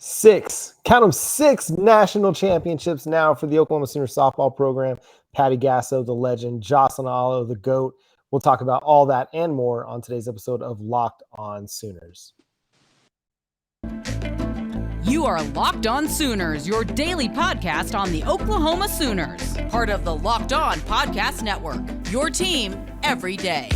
Count them, 6 national championships now for the Oklahoma Sooners softball program. Patty Gasso, the legend, Jocelyn Alo, the GOAT. We'll talk about all that and more on today's episode of Locked On Sooners. You are Locked On Sooners, your daily podcast on the Oklahoma Sooners, part of the Locked On Podcast Network, your team every day.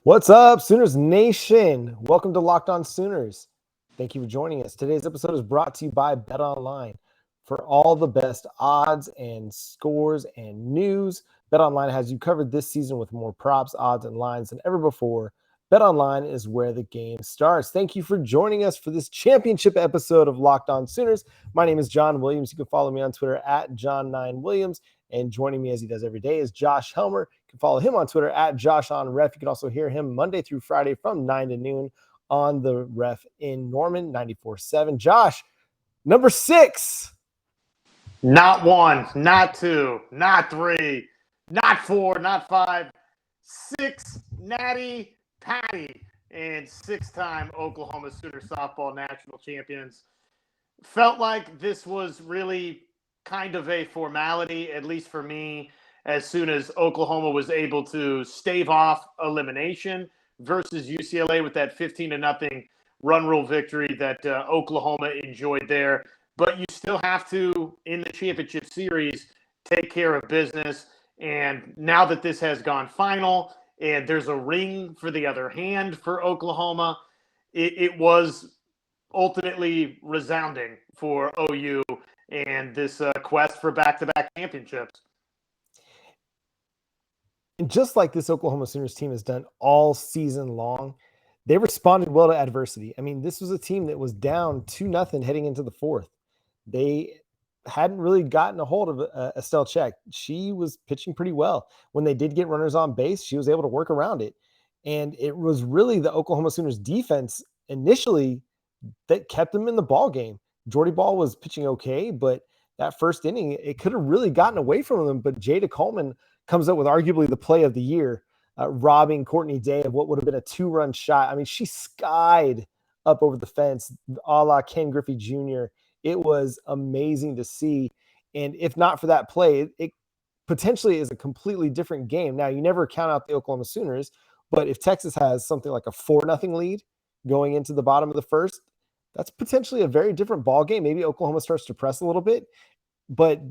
What's up, Sooners Nation? Welcome to Locked On Sooners. Thank you for joining us. Today's episode is brought to you by BetOnline. For all the best odds and scores and news, BetOnline has you covered this season with more props, odds, and lines than ever before. BetOnline is where the game starts. Thank you for joining us for this championship episode of Locked On Sooners. My name is John Williams. You can follow me on Twitter at John9Williams. And joining me as he does every day is Josh Helmer. You can follow him on Twitter at JoshOnRef. You can also hear him Monday through Friday from 9 to noon on the Ref in Norman, 94.7. Josh, number 6. Not 1, not 2, not 3, not 4, not 5. 6 Natty Patty and 6-time Oklahoma Sooner softball national champions. Felt like this was really kind of a formality, at least for me, as soon as Oklahoma was able to stave off elimination versus UCLA with that 15-0 run rule victory that Oklahoma enjoyed there. But you still have to, in the championship series, take care of business. And now that this has gone final and there's a ring for the other hand for Oklahoma, it was ultimately resounding for OU and this quest for back-to-back championships. And just like this Oklahoma Sooners team has done all season long, they responded well to adversity. I mean, this was a team that was down 2-0 heading into the fourth. They hadn't really gotten a hold of Estelle Czech. She was pitching pretty well. When they did get runners on base, she was able to work around it. And it was really the Oklahoma Sooners defense initially that kept them in the ball game. Jordy Bahl was pitching okay, but that first inning, it could have really gotten away from them. But Jayda Coleman comes up with arguably the play of the year, robbing Courtney Day of what would have been a 2-run shot. I mean, she skied up over the fence, a la Ken Griffey Jr. It was amazing to see. And if not for that play, it potentially is a completely different game. Now, you never count out the Oklahoma Sooners, but if Texas has something like a 4-0 lead going into the bottom of the first, that's potentially a very different ball game. Maybe Oklahoma starts to press a little bit, but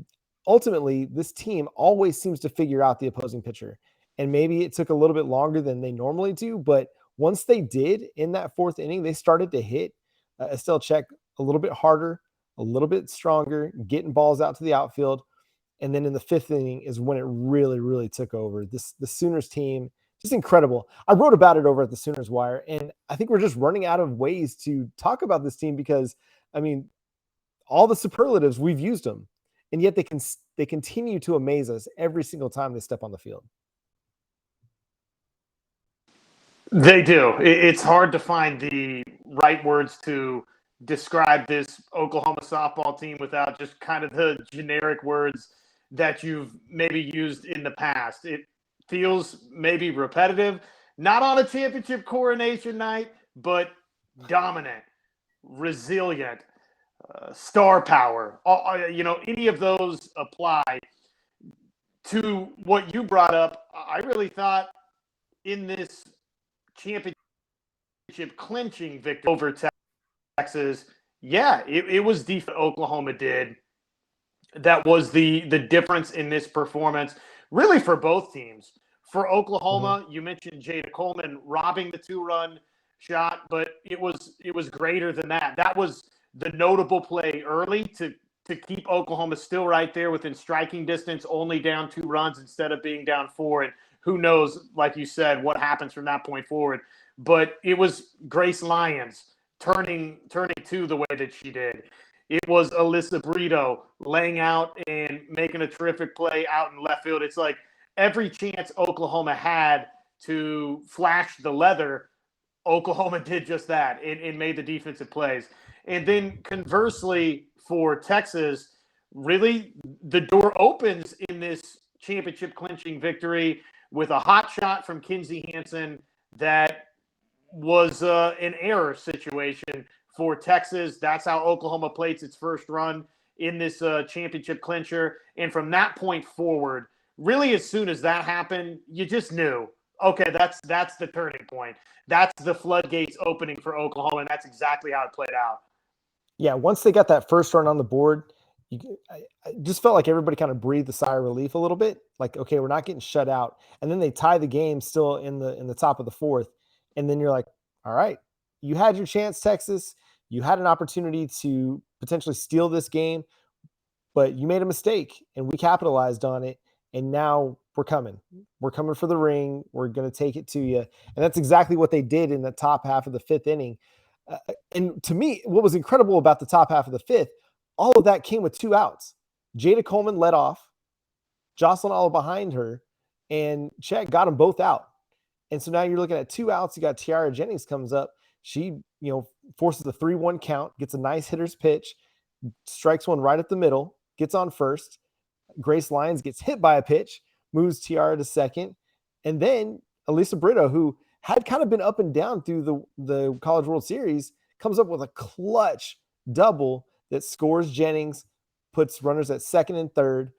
ultimately this team always seems to figure out the opposing pitcher. And maybe it took a little bit longer than they normally do, but once they did in that fourth inning, they started to hit Estelle Czech a little bit harder, a little bit stronger, getting balls out to the outfield. And then in the fifth inning is when it really, really took over. The Sooners team, just incredible. I wrote about it over at the Sooners Wire, and I think we're just running out of ways to talk about this team because, I mean, all the superlatives, we've used them, and yet they continue to amaze us every single time they step on the field. They do. It's hard to find the right words to describe this Oklahoma softball team without just kind of the generic words that you've maybe used in the past. It feels maybe repetitive, not on a championship coronation night, but dominant, resilient, star power. Any of those apply to what you brought up. I really thought in this championship clinching victory over Texas, it was defense Oklahoma did. That was the difference in this performance, really for both teams. For Oklahoma, You mentioned Jayda Coleman robbing the 2-run shot, but it was greater than that. That was the notable play early to keep Oklahoma still right there within striking distance, only down 2 runs instead of being down 4. And who knows, like you said, what happens from that point forward. But it was Grace Lyons turning 2 the way that she did. It was Alyssa Brito laying out and making a terrific play out in left field. It's like every chance Oklahoma had to flash the leather, Oklahoma did just that and made the defensive plays. And then conversely for Texas, really the door opens in this championship clinching victory with a hot shot from Kinzie Hansen that was an error situation for Texas. That's how Oklahoma plays its first run in this championship clincher. And from that point forward, really as soon as that happened, you just knew, okay, that's the turning point. That's the floodgates opening for Oklahoma, and that's exactly how it played out. Yeah, once they got that first run on the board, I just felt like everybody kind of breathed a sigh of relief a little bit. Like, okay, we're not getting shut out. And then they tie the game still in the top of the fourth. And then you're like, all right, you had your chance, Texas. You had an opportunity to potentially steal this game, but you made a mistake, and we capitalized on it. And now we're coming. We're coming for the ring. We're going to take it to you. And that's exactly what they did in the top half of the fifth inning. And to me, what was incredible about the top half of the fifth, all of that came with 2 outs. Jayda Coleman led off, Jocelyn Alo behind her, and Czech got them both out. And so now you're looking at 2 outs. You got Tiara Jennings comes up. She, forces a 3-1 count, gets a nice hitter's pitch, strikes one right at the middle, gets on first. Grace Lyons gets hit by a pitch, moves Tiara to second. And then Elisa Brito, who had kind of been up and down through the College World Series, comes up with a clutch double that scores Jennings, puts runners at second and third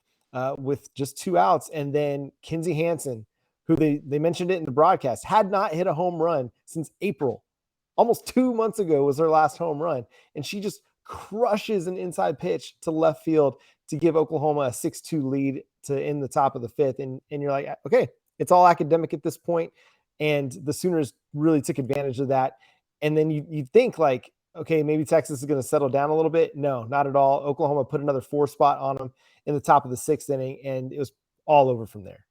with just 2 outs. And then Kinzie Hansen, who they mentioned it in the broadcast, had not hit a home run since April. Almost 2 months ago was her last home run. And she just crushes an inside pitch to left field to give Oklahoma a 6-2 lead to end the top of the fifth. And you're like, okay, it's all academic at this point. And the Sooners really took advantage of that. And then you think like, okay, maybe Texas is going to settle down a little bit. No, not at all. Oklahoma put another 4 spot on them in the top of the 6th inning, and it was all over from there.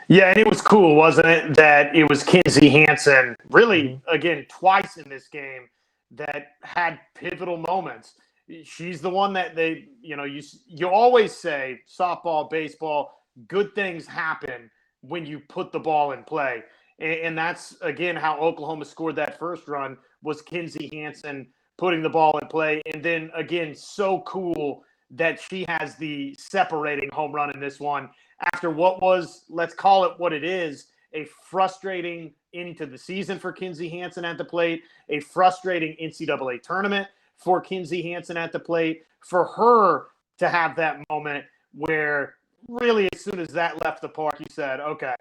Yeah, and it was cool, wasn't it, that it was Kinzie Hansen, really, again, twice in this game that had pivotal moments. She's the one that you always say, softball, baseball, good things happen when you put the ball in play. And that's, again, how Oklahoma scored that first run, was Kinzie Hansen putting the ball in play. And then, again, so cool that she has the separating home run in this one after what was, let's call it what it is, a frustrating ending to the season for Kinzie Hansen at the plate, a frustrating NCAA tournament for Kinzie Hansen at the plate, for her to have that moment where really as soon as that left the park, you said, okay,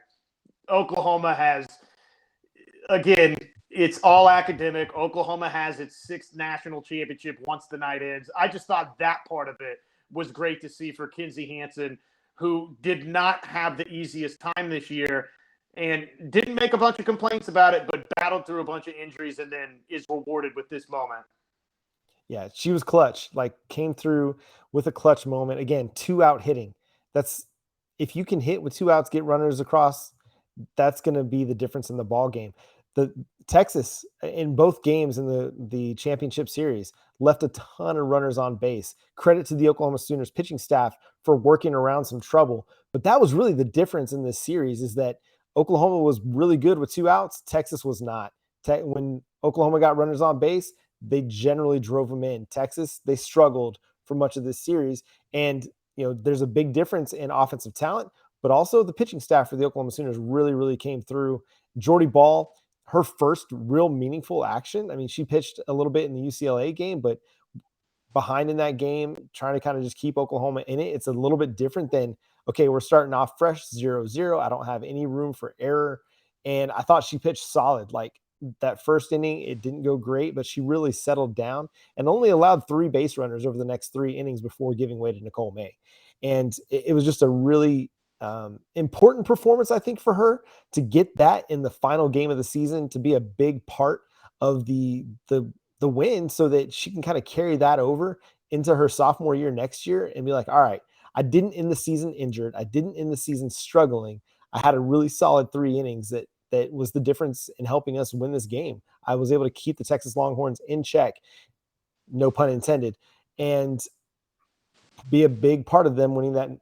Oklahoma has, again, it's all academic. Oklahoma has its 6th national championship once the night ends. I just thought that part of it was great to see for Kinzie Hansen, who did not have the easiest time this year and didn't make a bunch of complaints about it, but battled through a bunch of injuries and then is rewarded with this moment. Yeah, she was clutch, like came through with a clutch moment. Again, 2 out hitting. That's, if you can hit with 2 outs, get runners across, that's going to be the difference in the ball game. The Texas in both games in the championship series left a ton of runners on base. Credit to the Oklahoma Sooners pitching staff for working around some trouble. But that was really the difference in this series, is that Oklahoma was really good with 2 outs. Texas was not. When Oklahoma got runners on base, they generally drove them in. Texas, they struggled for much of this series. And, there's a big difference in offensive talent, but also the pitching staff for the Oklahoma Sooners really, really came through. Jordy Bahl, her first real meaningful action. I mean, she pitched a little bit in the UCLA game, but behind in that game, trying to kind of just keep Oklahoma in it. It's a little bit different than, okay, we're starting off fresh, 0-0. I don't have any room for error. And I thought she pitched solid. Like that first inning, it didn't go great, but she really settled down and only allowed 3 base runners over the next 3 innings before giving way to Nicole May. And it was just a really important performance, I think, for her to get that in the final game of the season, to be a big part of the win, so that she can kind of carry that over into her sophomore year next year and be like, all right, I didn't end the season injured. I didn't end the season struggling. I had a really solid 3 innings that was the difference in helping us win this game. I was able to keep the Texas Longhorns in check, no pun intended, and be a big part of them winning that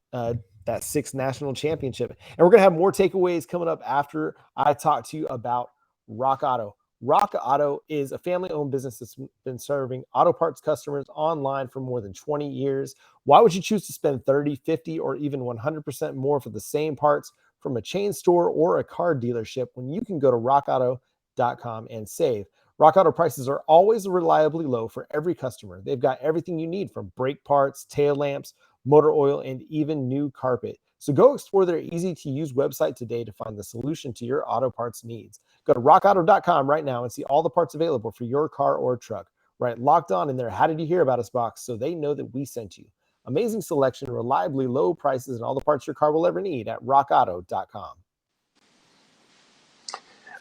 6th national championship. And we're going to have more takeaways coming up after I talk to you about Rock Auto. Rock Auto is a family-owned business that's been serving auto parts customers online for more than 20 years. Why would you choose to spend 30, 50, or even 100% more for the same parts from a chain store or a car dealership when you can go to rockauto.com and save? Rock Auto prices are always reliably low for every customer. They've got everything you need from brake parts, tail lamps, motor oil, and even new carpet. So go explore their easy-to-use website today to find the solution to your auto parts needs. Go to rockauto.com right now and see all the parts available for your car or truck. Right, Locked On in their How Did You Hear About Us box so they know that we sent you. Amazing selection, reliably low prices, and all the parts your car will ever need at rockauto.com.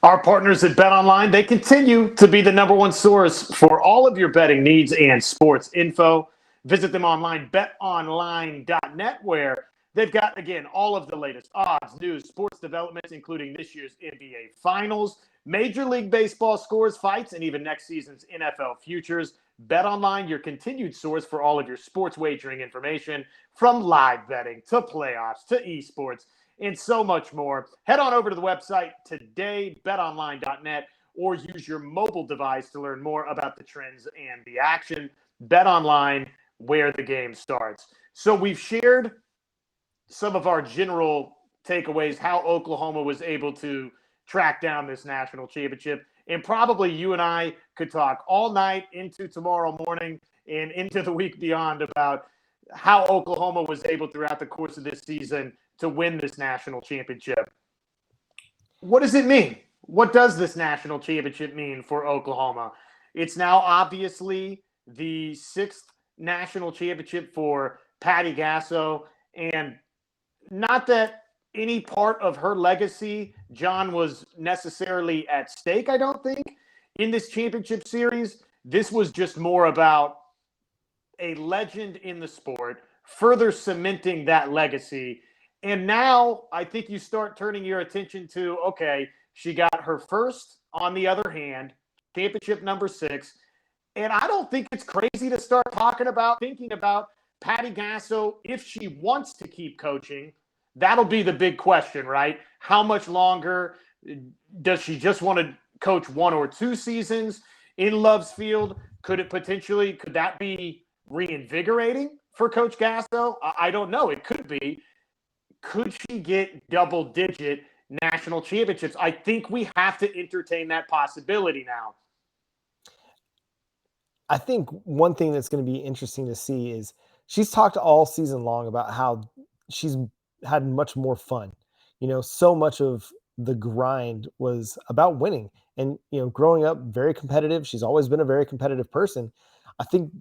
Our partners at BetOnline, they continue to be the number one source for all of your betting needs and sports info. Visit them online, betonline.net, where they've got, again, all of the latest odds, news, sports developments, including this year's NBA Finals, Major League Baseball scores, fights, and even next season's NFL futures. BetOnline, your continued source for all of your sports wagering information, from live betting to playoffs to esports and so much more. Head on over to the website today, betonline.net, or use your mobile device to learn more about the trends and the action. BetOnline, where the game starts. So we've shared some of our general takeaways, how Oklahoma was able to track down this national championship. And probably you and I could talk all night into tomorrow morning and into the week beyond about how Oklahoma was able throughout the course of this season to win this national championship. What does it mean? What does this national championship mean for Oklahoma? It's now obviously the 6th national championship for Patty Gasso, and not that any part of her legacy, John, was necessarily at stake, I don't think, in this championship series. This was just more about a legend in the sport, further cementing that legacy. And now I think you start turning your attention to, okay, she got her first, on the other hand, championship number 6. And I don't think it's crazy to start thinking about Patty Gasso if she wants to keep coaching. That'll be the big question, right? How much longer? Does she just want to coach 1 or 2 seasons in Love's Field? Could that be reinvigorating for Coach Gasso? I don't know. It could be. Could she get double-digit national championships? I think we have to entertain that possibility now. I think one thing that's going to be interesting to see is she's talked all season long about how she's had much more fun. So much of the grind was about winning. And, growing up very competitive, she's always been a very competitive person. I can't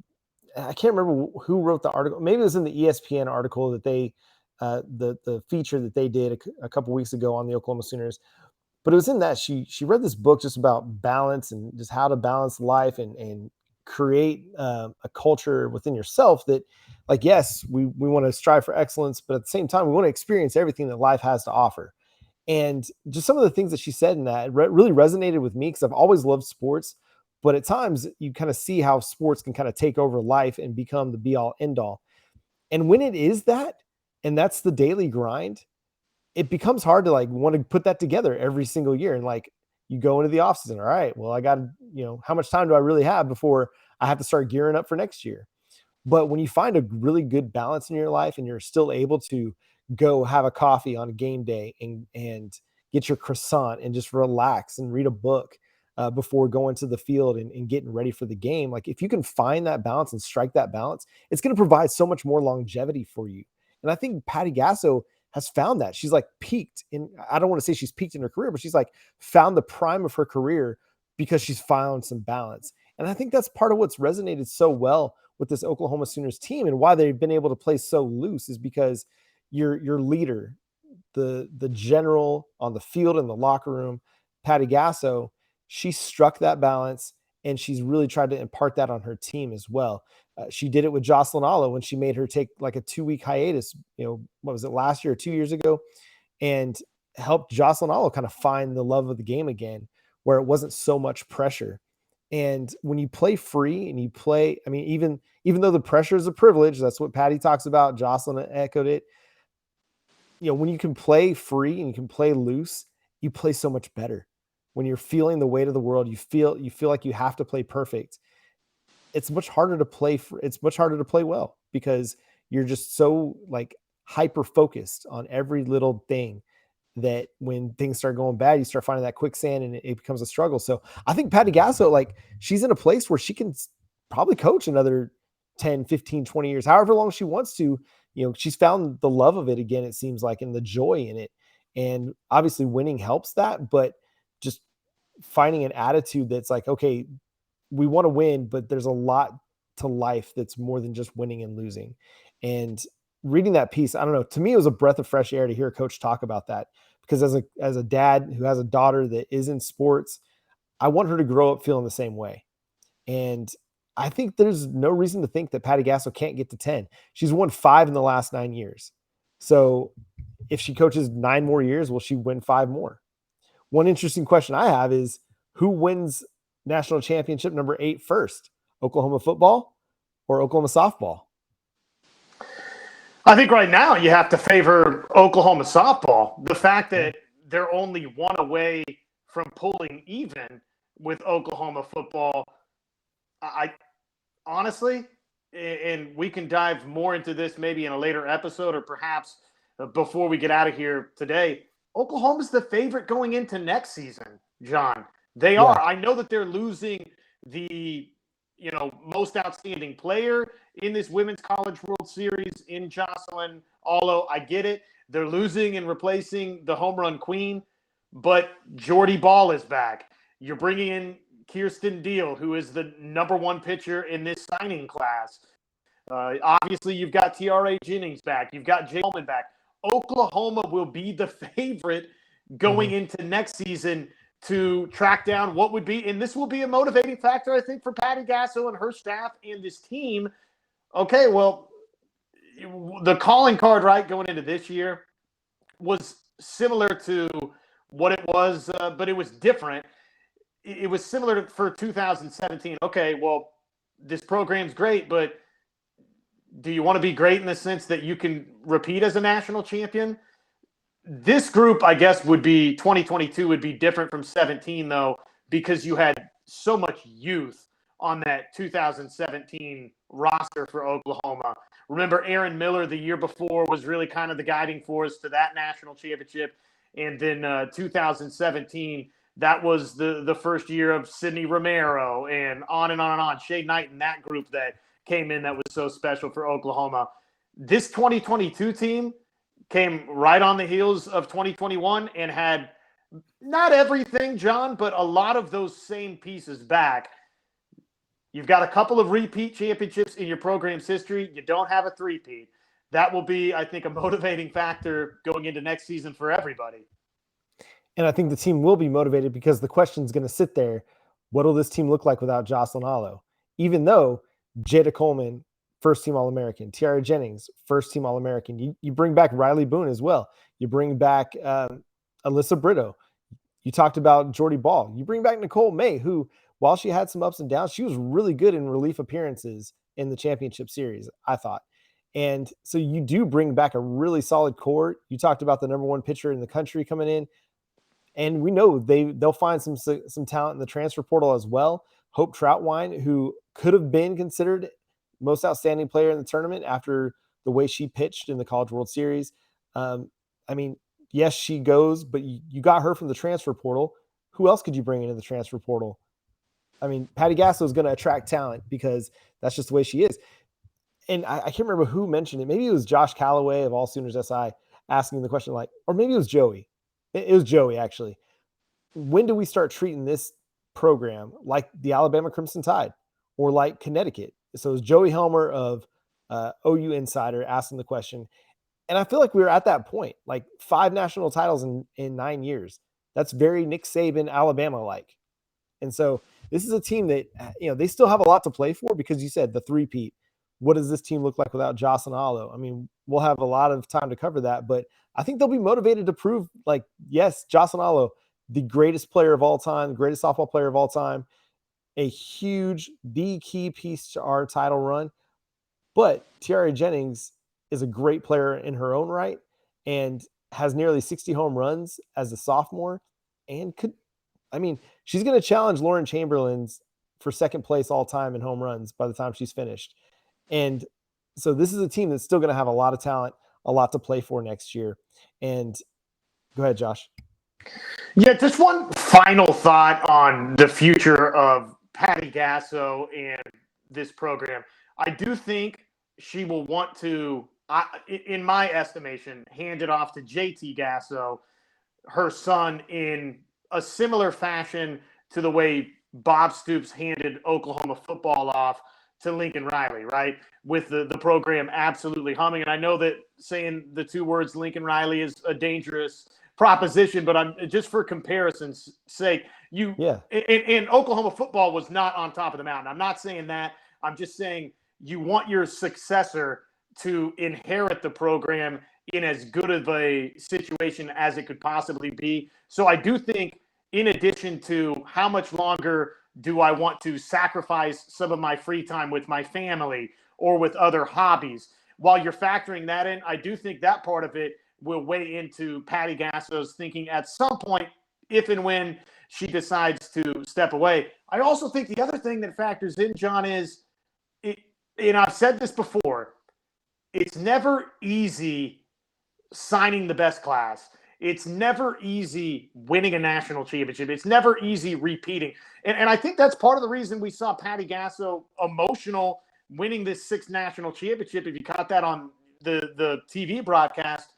remember who wrote the article. Maybe it was in the ESPN article that they, the feature that they did a couple weeks ago on the Oklahoma Sooners. But it was in that she read this book just about balance and just how to balance life and create a culture within yourself that, like, yes, we want to strive for excellence, but at the same time, we want to experience everything that life has to offer. And just some of the things that she said in that really resonated with me, because I've always loved sports, but at times you kind of see how sports can kind of take over life and become the be all end all. And when it is that, and that's the daily grind, it becomes hard to want to put that together every single year. And you go into the offseason, all right, well, I got how much time do I really have before I have to start gearing up for next year? But when you find a really good balance in your life and you're still able to go have a coffee on a game day and get your croissant and just relax and read a book before going to the field and getting ready for the game, if you can find that balance and strike that balance, it's going to provide so much more longevity for you. And I think Patty Gasso has found that. She's peaked in, I don't want to say she's peaked in her career, but she's found the prime of her career because she's found some balance. And I think that's part of what's resonated so well with this Oklahoma Sooners team and why they've been able to play so loose is because your leader, the general on the field in the locker room, Patty Gasso, she struck that balance and she's really tried to impart that on her team as well. She did it with Jocelyn Alo when she made her take a 2-week hiatus, what was it, last year or 2 years ago, and helped Jocelyn Alo kind of find the love of the game again, where it wasn't so much pressure. And when you play free and you play, even though the pressure is a privilege, that's what Patty talks about. Jocelyn echoed it. When you can play free and you can play loose, you play so much better when you're feeling the weight of the world, you feel like you have to play perfect. It's much harder to play well because you're just so like hyper focused on every little thing that when things start going bad, you start finding that quicksand and it becomes a struggle. So I think Patty Gasso, like, she's in a place where she can probably coach another 10, 15, 20 years, however long she wants to. She's found the love of it again, it seems like, and the joy in it. And obviously winning helps that, but just finding an attitude that's like, okay, we want to win, but there's a lot to life that's more than just winning and losing. And reading that piece, I don't know, to me, it was a breath of fresh air to hear a coach talk about that, because as a dad who has a daughter that is in sports, I want her to grow up feeling the same way. And I think there's no reason to think that Patty Gasso can't get to 10. She's won 5 in the last 9 years. So if she coaches 9 more years, will she win 5 more? One interesting question I have is, who wins national championship number 8 first? Oklahoma football or Oklahoma softball? I think right now you have to favor Oklahoma softball. The fact that they're only one away from pulling even with Oklahoma football, I honestly, and we can dive more into this maybe in a later episode or perhaps before we get out of here today, Oklahoma's the favorite going into next season, John. They are. I know that they're losing the most outstanding player in this Women's College World Series in Jocelyn Alo. I get it. They're losing and replacing the home run queen, but Jordy Bahl is back. You're bringing in Kirsten Deal, who is the number 1 pitcher in this signing class. Obviously, you've got TRA Jennings back. You've got Jayda Coleman back. Oklahoma will be the favorite going into next season to track down what would be, and this will be a motivating factor, I think, for Patty Gasso and her staff and this team. Okay, well, the calling card, right, going into this year was similar to what it was, but it was different. It was similar for 2017. Okay, well, this program's great, but do you want to be great in the sense that you can repeat as a national champion? This group, I guess, 2022 would be different from 17, though, because you had so much youth on that 2017 roster for Oklahoma. Remember, Aaron Miller the year before was really kind of the guiding force to that national championship. And then 2017, that was the first year of Sidney Romero and on and on and on. Shay Knight and that group that came in that was so special for Oklahoma. This 2022 team came right on the heels of 2021 and had not everything, John, but a lot of those same pieces back. You've got a couple of repeat championships in your program's history. You don't have a three-peat. That will be, I think, a motivating factor going into next season for everybody. And I think the team will be motivated because the question is going to sit there. What will this team look like without Jocelyn Alo? Even though Jayda Coleman, first-team All-American. Tiara Jennings, first-team All-American. You bring back Riley Boone as well. You bring back Alyssa Brito. You talked about Jordy Bahl. You bring back Nicole May, who, while she had some ups and downs, she was really good in relief appearances in the championship series, I thought. And so you do bring back a really solid core. You talked about the number 1 pitcher in the country coming in. And we know they'll find some talent in the transfer portal as well. Hope Troutwine, who could have been considered most outstanding player in the tournament after the way she pitched in the College World Series. I mean, yes, she goes, but you got her from the transfer portal. Who else could you bring into the transfer portal? I mean, Patty Gasso is going to attract talent because that's just the way she is. And I can't remember who mentioned it. Maybe it was Josh Calloway of All Sooners SI asking the question, like, or maybe it was Joey. It was Joey, actually. When do we start treating this program like the Alabama Crimson Tide or like Connecticut? So it was Joey Helmer of OU Insider asking the question. And I feel like we were at that point, like 5 national titles in 9 years. That's very Nick Saban, Alabama-like. And so this is a team that, they still have a lot to play for because you said the three-peat. What does this team look like without Jocelyn Alo? I mean, we'll have a lot of time to cover that, but I think they'll be motivated to prove, like, yes, Jocelyn Alo, the greatest player of all time, the greatest softball player of all time, the key piece to our title run. But Tiara Jennings is a great player in her own right and has nearly 60 home runs as a sophomore and could I mean, she's going to challenge Lauren Chamberlain's for second place all time in home runs by the time she's finished. And so this is a team that's still going to have a lot of talent, a lot to play for next year. And go ahead, Josh. Yeah, just one final thought on the future of Patty Gasso and this program. I do think she will want to, in my estimation, hand it off to JT Gasso, her son, in a similar fashion to the way Bob Stoops handed Oklahoma football off to Lincoln Riley, right? With the program absolutely humming. And I know that saying the two words Lincoln Riley is a dangerous proposition, but I'm just for comparison's sake, and Oklahoma football was not on top of the mountain. I'm not saying that. I'm just saying you want your successor to inherit the program in as good of a situation as it could possibly be. So I do think, in addition to how much longer do I want to sacrifice some of my free time with my family or with other hobbies, while you're factoring that in, I do think that part of it will weigh into Patty Gasso's thinking at some point, if and when she decides to step away. I also think the other thing that factors in, John, is, and I've said this before, it's never easy signing the best class. It's never easy winning a national championship. It's never easy repeating. And I think that's part of the reason we saw Patty Gasso emotional winning this 6th national championship. If you caught that on the TV broadcast,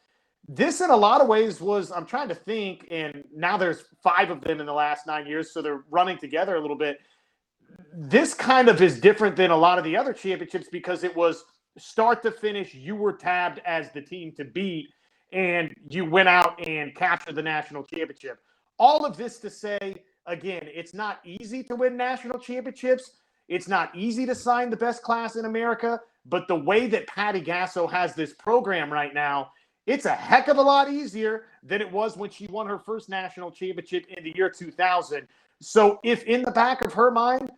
this in a lot of ways was, I'm trying to think, and now there's 5 of them in the last 9 years, so they're running together a little bit. This kind of is different than a lot of the other championships because it was start to finish, you were tabbed as the team to beat, and you went out and captured the national championship. All of this to say, again, it's not easy to win national championships. It's not easy to sign the best class in America, but the way that Patty Gasso has this program right now, it's a heck of a lot easier than it was when she won her first national championship in the year 2000. So if in the back of her mind,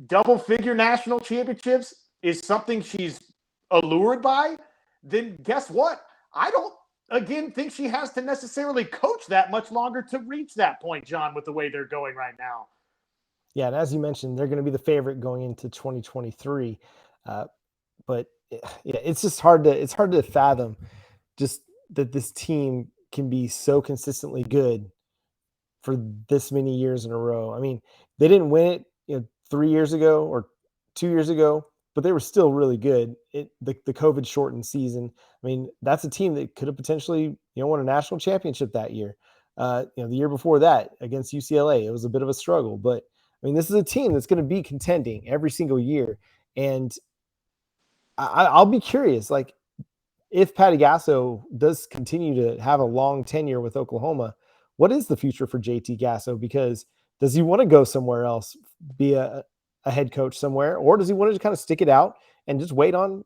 double-figure national championships is something she's allured by, then guess what? I don't, again, think she has to necessarily coach that much longer to reach that point, John, with the way they're going right now. Yeah, and as you mentioned, they're going to be the favorite going into 2023. But yeah, it's just hard to fathom just that this team can be so consistently good for this many years in a row. I mean, they didn't win it, 3 years ago or 2 years ago, but they were still really good. The COVID shortened season. I mean, that's a team that could have potentially, won a national championship that year. The year before that against UCLA, it was a bit of a struggle, but I mean, this is a team that's going to be contending every single year. And I'll be curious, like, if Patty Gasso does continue to have a long tenure with Oklahoma, what is the future for JT Gasso? Because does he want to go somewhere else, be a head coach somewhere, or does he want to just kind of stick it out and just wait on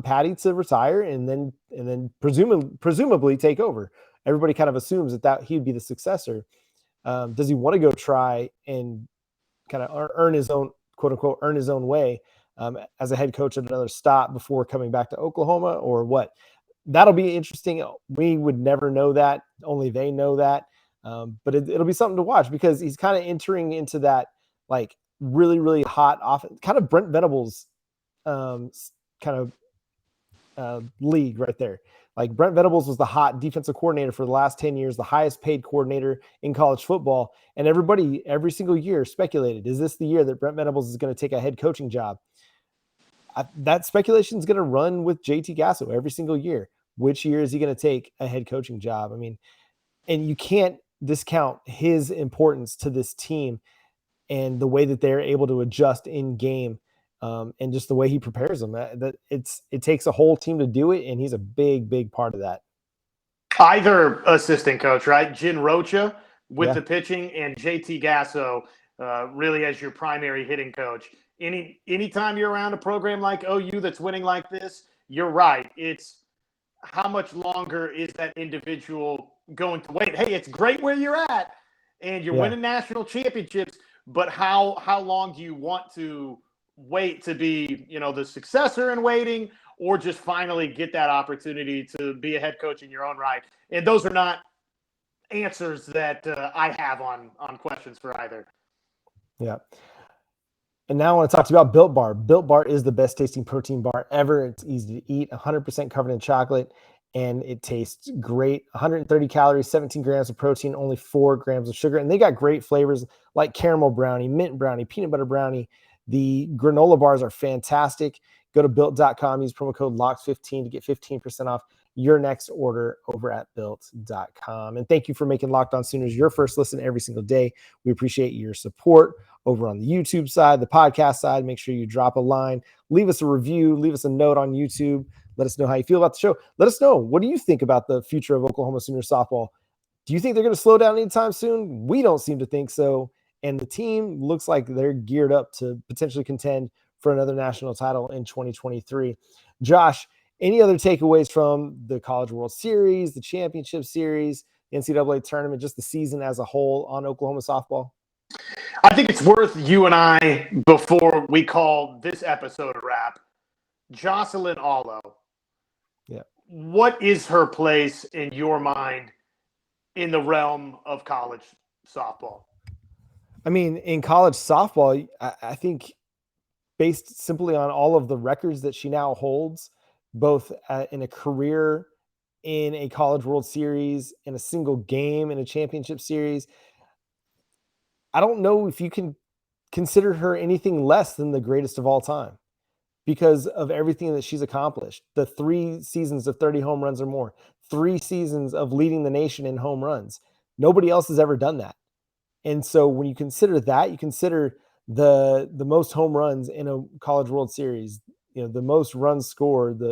Patty to retire and then presumably take over? Everybody kind of assumes that he'd be the successor. Does he want to go try and kind of earn his own, quote unquote, earn his own way as a head coach at another stop before coming back to Oklahoma, or what? That'll be interesting. We would never know that. Only they know that. But it'll be something to watch because he's kind of entering into that like really, really hot offense, kind of Brent Venables league right there. Like Brent Venables was the hot defensive coordinator for the last 10 years, the highest paid coordinator in college football. And everybody, every single year speculated, is this the year that Brent Venables is going to take a head coaching job? That speculation is going to run with JT Gasso every single year. Which year is he going to take a head coaching job? I mean, and you can't discount his importance to this team and the way that they're able to adjust in game. And just the way he prepares them, it takes a whole team to do it, and he's a big, big part of that. Either assistant coach, right? Jin Rocha with the pitching, and JT Gasso really as your primary hitting coach. Anytime you're around a program like OU that's winning like this, you're right. It's how much longer is that individual going to wait? Hey, it's great where you're at, and you're winning national championships, but how long do you want to wait to be, the successor in waiting, or just finally get that opportunity to be a head coach in your own right? And those are not answers that I have on questions for either. Yeah. And now I want to talk to you about Built Bar. Built Bar is the best tasting protein bar ever. It's easy to eat, 100% covered in chocolate, and it tastes great. 130 calories, 17 grams of protein, only 4 grams of sugar. And they got great flavors like caramel brownie, mint brownie, peanut butter brownie. The granola bars are fantastic. Go to built.com, use promo code LOCKS15 to get 15% off your next order over at built.com. And thank you for making Locked On Sooners your first listen every single day. We appreciate your support over on the YouTube side, the podcast side. Make sure you drop a line, leave us a review, leave us a note on YouTube. Let us know how you feel about the show. Let us know, what do you think about the future of Oklahoma Sooners softball? Do you think they're going to slow down anytime soon? We don't seem to think so. And the team looks like they're geared up to potentially contend for another national title in 2023. Josh, any other takeaways from the College World Series, the Championship Series, the NCAA tournament, just the season as a whole on Oklahoma softball? I think it's worth you and I, before we call this episode a wrap, Jocelyn Alo. Yeah. What is her place in your mind in the realm of college softball? I mean, in college softball, I think based simply on all of the records that she now holds, both in a career, in a College World Series, in a single game, in a championship series, I don't know if you can consider her anything less than the greatest of all time because of everything that she's accomplished. The 3 seasons of 30 home runs or more, 3 seasons of leading the nation in home runs. Nobody else has ever done that. And so when you consider that, you consider the most home runs in a College World Series, the most runs scored,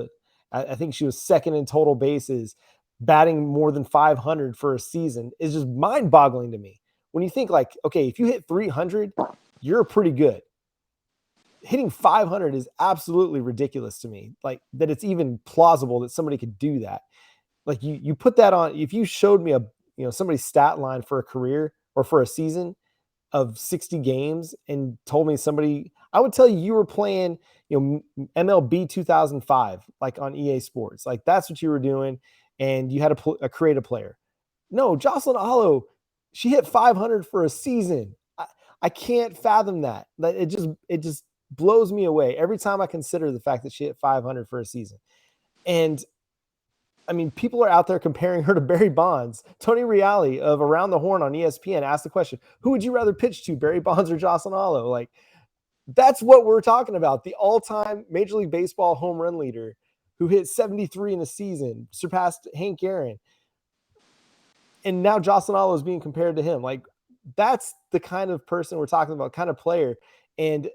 I think she was second in total bases, batting more than 500 for a season is just mind-boggling to me. When you think like, okay, if you hit 300, you're pretty good. Hitting 500 is absolutely ridiculous to me. Like that it's even plausible that somebody could do that. Like you put that on, if you showed me somebody's stat line for a career or for a season of 60 games and told me I would tell you were playing, MLB 2005, like on EA Sports. Like that's what you were doing. And you had to create a player. No, Jocelyn Alo, she hit 500 for a season. I can't fathom that. It just blows me away every time I consider the fact that she hit 500 for a season. And I mean, people are out there comparing her to Barry Bonds. Tony Reale of Around the Horn on ESPN asked the question, who would you rather pitch to, Barry Bonds or Jocelyn Alo? Like, that's what we're talking about. The all-time Major League Baseball home run leader who hit 73 in a season, surpassed Hank Aaron. And now Jocelyn Alo is being compared to him. Like, that's the kind of person we're talking about, kind of player. And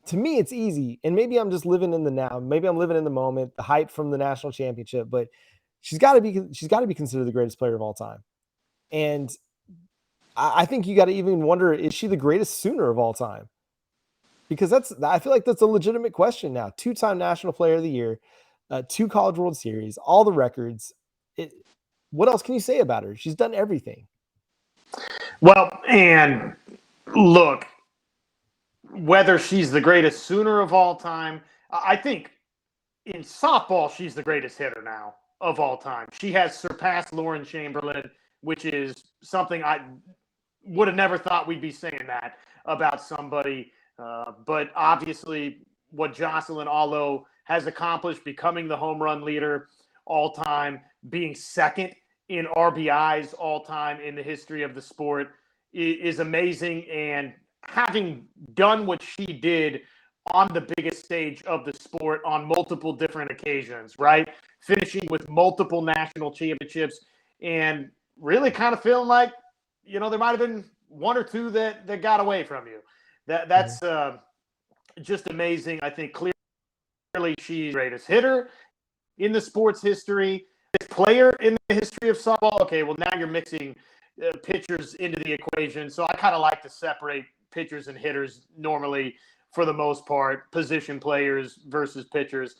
to me, it's easy. And maybe I'm just living in the now. Maybe I'm living in the moment, the hype from the national championship. But she's got to be considered the greatest player of all time. And I think you got to even wonder, is she the greatest Sooner of all time? Because I feel like that's a legitimate question now. 2-time National Player of the Year, 2 College World Series, all the records. What else can you say about her? She's done everything. Well, and look, whether she's the greatest Sooner of all time, I think in softball, she's the greatest hitter now of all time. She has surpassed Lauren Chamberlain, which is something I would have never thought we'd be saying that about somebody. But obviously what Jocelyn Alo has accomplished, becoming the home run leader all time, being second in RBIs all time in the history of the sport is amazing. And having done what she did on the biggest stage of the sport on multiple different occasions, right? Finishing with multiple national championships and really kind of feeling like, there might have been 1 or 2 that got away from you. That's just amazing. I think clearly she's the greatest hitter in the sport's history, player in the history of softball. Okay, well, now you're mixing pitchers into the equation. So I kind of like to separate pitchers and hitters normally for the most part, position players versus pitchers.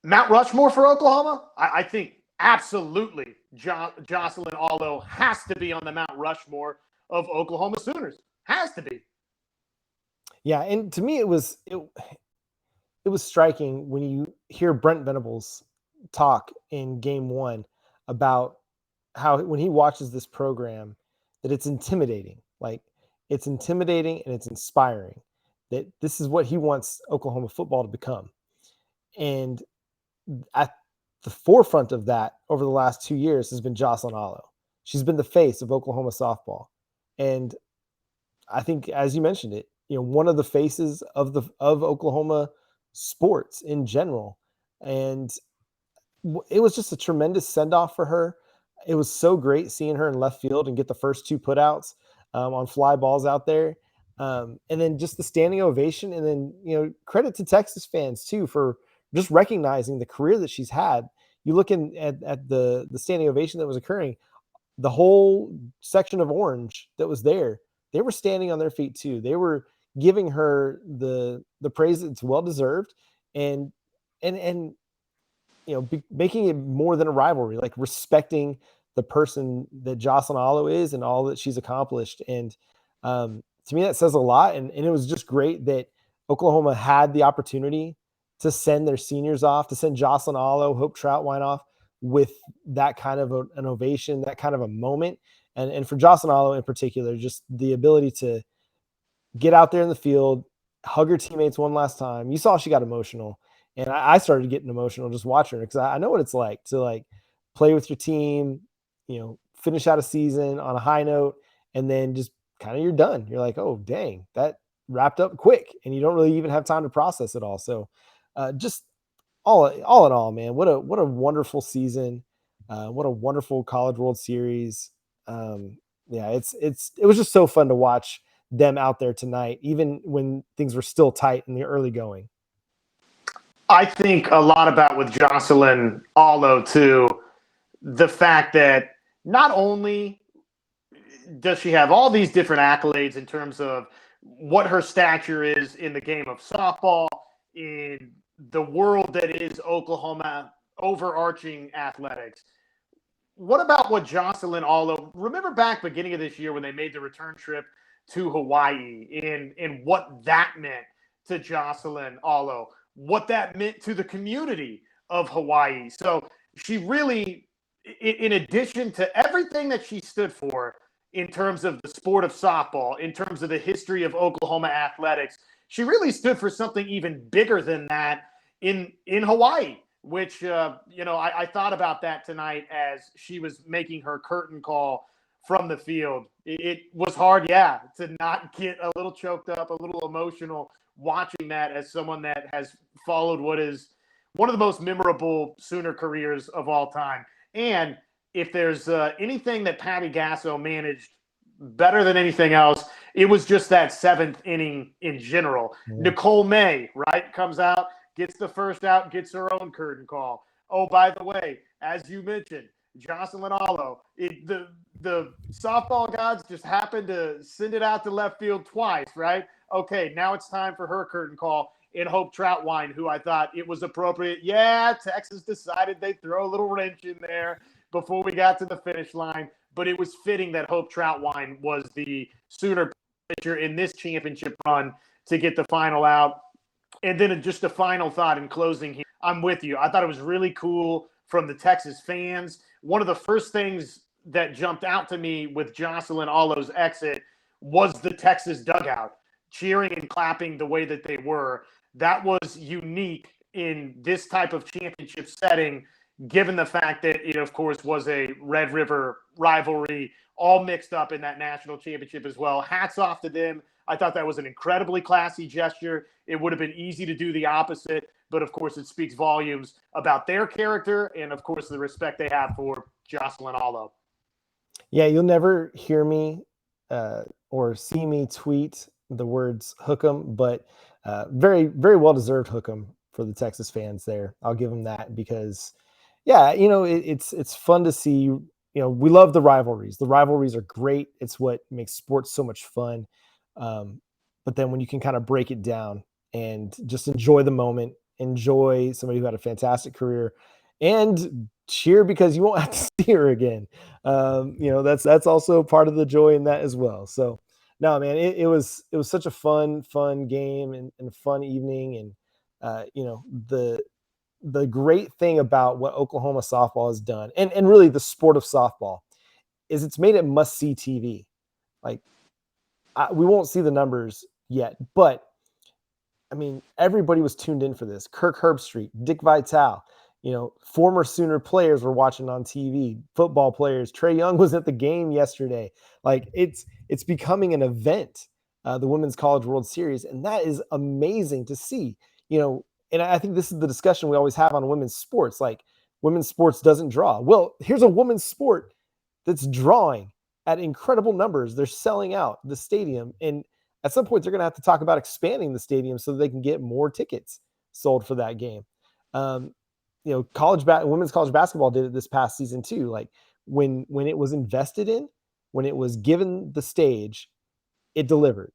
Mount Rushmore for Oklahoma? I think absolutely Jocelyn Alo has to be on the Mount Rushmore of Oklahoma Sooners. Has to be. Yeah, and to me it was striking when you hear Brent Venables talk in game 1 about how when he watches this program that it's intimidating. Like it's intimidating and it's inspiring that this is what he wants Oklahoma football to become. And at the forefront of that over the last 2 years has been Jocelyn Alo. She's been the face of Oklahoma softball. And I think, as you mentioned it, one of the faces of Oklahoma sports in general. And it was just a tremendous send-off for her. It was so great seeing her in left field and get the first 2 putouts on fly balls out there. And then just the standing ovation. And then, credit to Texas fans too, for just recognizing the career that she's had. You look at the standing ovation that was occurring, the whole section of orange that was there, they were standing on their feet too. They were giving her the praise that's well-deserved and making it more than a rivalry, like respecting the person that Jocelyn Alo is and all that she's accomplished. And to me, that says a lot. And it was just great that Oklahoma had the opportunity to send their seniors off, to send Jocelyn Alo, Hope Troutwine off with that kind of an ovation, that kind of a moment. And for Jocelyn Alo in particular, just the ability to get out there in the field, hug her teammates one last time. You saw she got emotional. And I started getting emotional just watching her because I know what it's like to play with your team, finish out a season on a high note, and then just kind of you're done. You're like, oh, dang, that wrapped up quick. And you don't really even have time to process it all. So just all in all, man, what a wonderful season. What a wonderful College World Series. It was just so fun to watch them out there tonight, even when things were still tight in the early going. I think a lot about with Jocelyn Alo too, the fact that not only does she have all these different accolades in terms of what her stature is in the game of softball, in the world that is Oklahoma overarching athletics. What about what Jocelyn Alo, remember back beginning of this year when they made the return trip to Hawaii and what that meant to Jocelyn Alo, what that meant to the community of Hawaii. So she really, in addition to everything that she stood for in terms of the sport of softball, in terms of the history of Oklahoma athletics, she really stood for something even bigger than that in Hawaii, which, I thought about that tonight as she was making her curtain call from the field. It was hard, to not get a little choked up, a little emotional watching that as someone that has followed what is one of the most memorable Sooner careers of all time. And if there's anything that Patty Gasso managed better than anything else, it was just that 7th inning in general. Yeah. Nicole May, right, comes out, gets the first out, gets her own curtain call. Oh, by the way, as you mentioned, Jocelyn Alo, the softball gods just happened to send it out to left field twice, right? Okay, now it's time for her curtain call in Hope Troutwine, who I thought it was appropriate. Yeah, Texas decided they'd throw a little wrench in there before we got to the finish line, but it was fitting that Hope Troutwine was the Sooner pitcher in this championship run to get the final out. And then just a final thought in closing here. I'm with you. I thought it was really cool from the Texas fans. One of the first things that jumped out to me with Jocelyn Alo's exit was the Texas dugout, cheering and clapping the way that they were. That was unique in this type of championship setting, given the fact that it, of course, was a Red River rivalry, all mixed up in that national championship as well. Hats off to them. I thought that was an incredibly classy gesture. It would have been easy to do the opposite, but of course it speaks volumes about their character and of course the respect they have for Jocelyn Alo. Yeah, you'll never hear me or see me tweet the words hook 'em, but very, very well-deserved hook 'em for the Texas fans there. I'll give them that because, it's fun to see. We love the rivalries. The rivalries are great. It's what makes sports so much fun. But then when you can kind of break it down and just enjoy the moment, enjoy somebody who had a fantastic career and cheer because you won't have to see her again. That's also part of the joy in that as well. So no, man, it was such a fun game and a fun evening. And, the great thing about what Oklahoma softball has done, and really the sport of softball, is it's made it must-see TV. Like, we won't see the numbers yet, but I mean, everybody was tuned in for this. Kirk Herbstreit, Dick Vitale, former Sooner players were watching on TV, football players. Trae Young was at the game yesterday. Like, it's becoming an event, the Women's College World Series, and that is amazing to see. And I think this is the discussion we always have on women's sports. Like, women's sports doesn't draw. Well, here's a women's sport that's drawing at incredible numbers. They're selling out the stadium, and at some point they're going to have to talk about expanding the stadium so that they can get more tickets sold for that game. Women's college basketball did it this past season too. Like, when it was invested in, when it was given the stage, it delivered.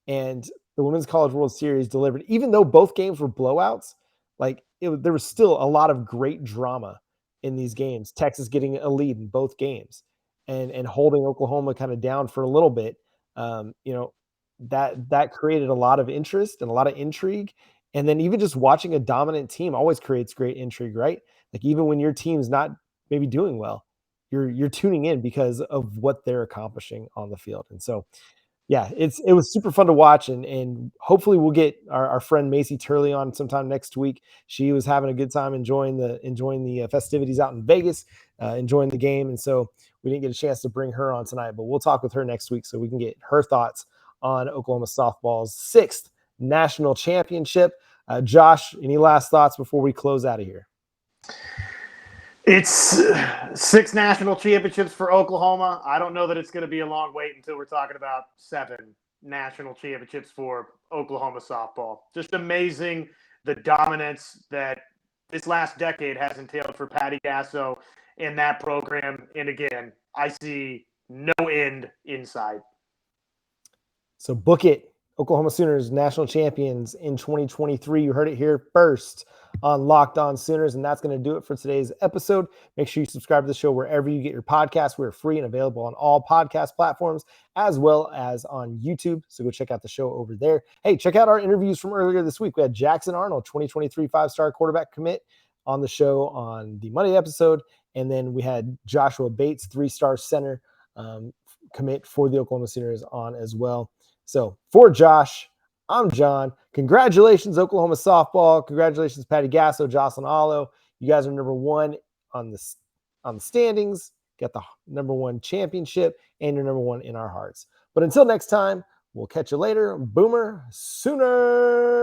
And the Women's College World Series delivered, even though both games were blowouts. Like, there was still a lot of great drama in these games. Texas getting a lead in both games and holding Oklahoma kind of down for a little bit. That created a lot of interest and a lot of intrigue. And then even just watching a dominant team always creates great intrigue, right? Like, even when your team's not maybe doing well, you're tuning in because of what they're accomplishing on the field. And so, yeah, it was super fun to watch, and hopefully we'll get our friend Macy Turley on sometime next week. She was having a good time enjoying the festivities out in Vegas, enjoying the game, and so we didn't get a chance to bring her on tonight, but we'll talk with her next week so we can get her thoughts on Oklahoma softball's 6th national championship. Josh, any last thoughts before we close out of here? It's 6 national championships for Oklahoma. I don't know that it's going to be a long wait until we're talking about 7 national championships for Oklahoma softball. Just amazing, the dominance that this last decade has entailed for Patty Gasso in that program. And again, I see no end in sight. So book it. Oklahoma Sooners national champions in 2023. You heard it here first on Locked On Sooners, and that's going to do it for today's episode. Make sure you subscribe to the show wherever you get your podcasts. We're free and available on all podcast platforms as well as on YouTube, so go check out the show over there. Hey, check out our interviews from earlier this week. We had Jackson Arnold, 2023 5-star quarterback commit, on the show on the Monday episode, and then we had Joshua Bates, 3-star center commit for the Oklahoma Sooners on as well. So for Josh, I'm John. Congratulations, Oklahoma softball. Congratulations, Patty Gasso, Jocelyn Alo. You guys are number 1 on the standings. Got the number 1 championship, and you're number 1 in our hearts. But until next time, we'll catch you later. Boomer Sooner.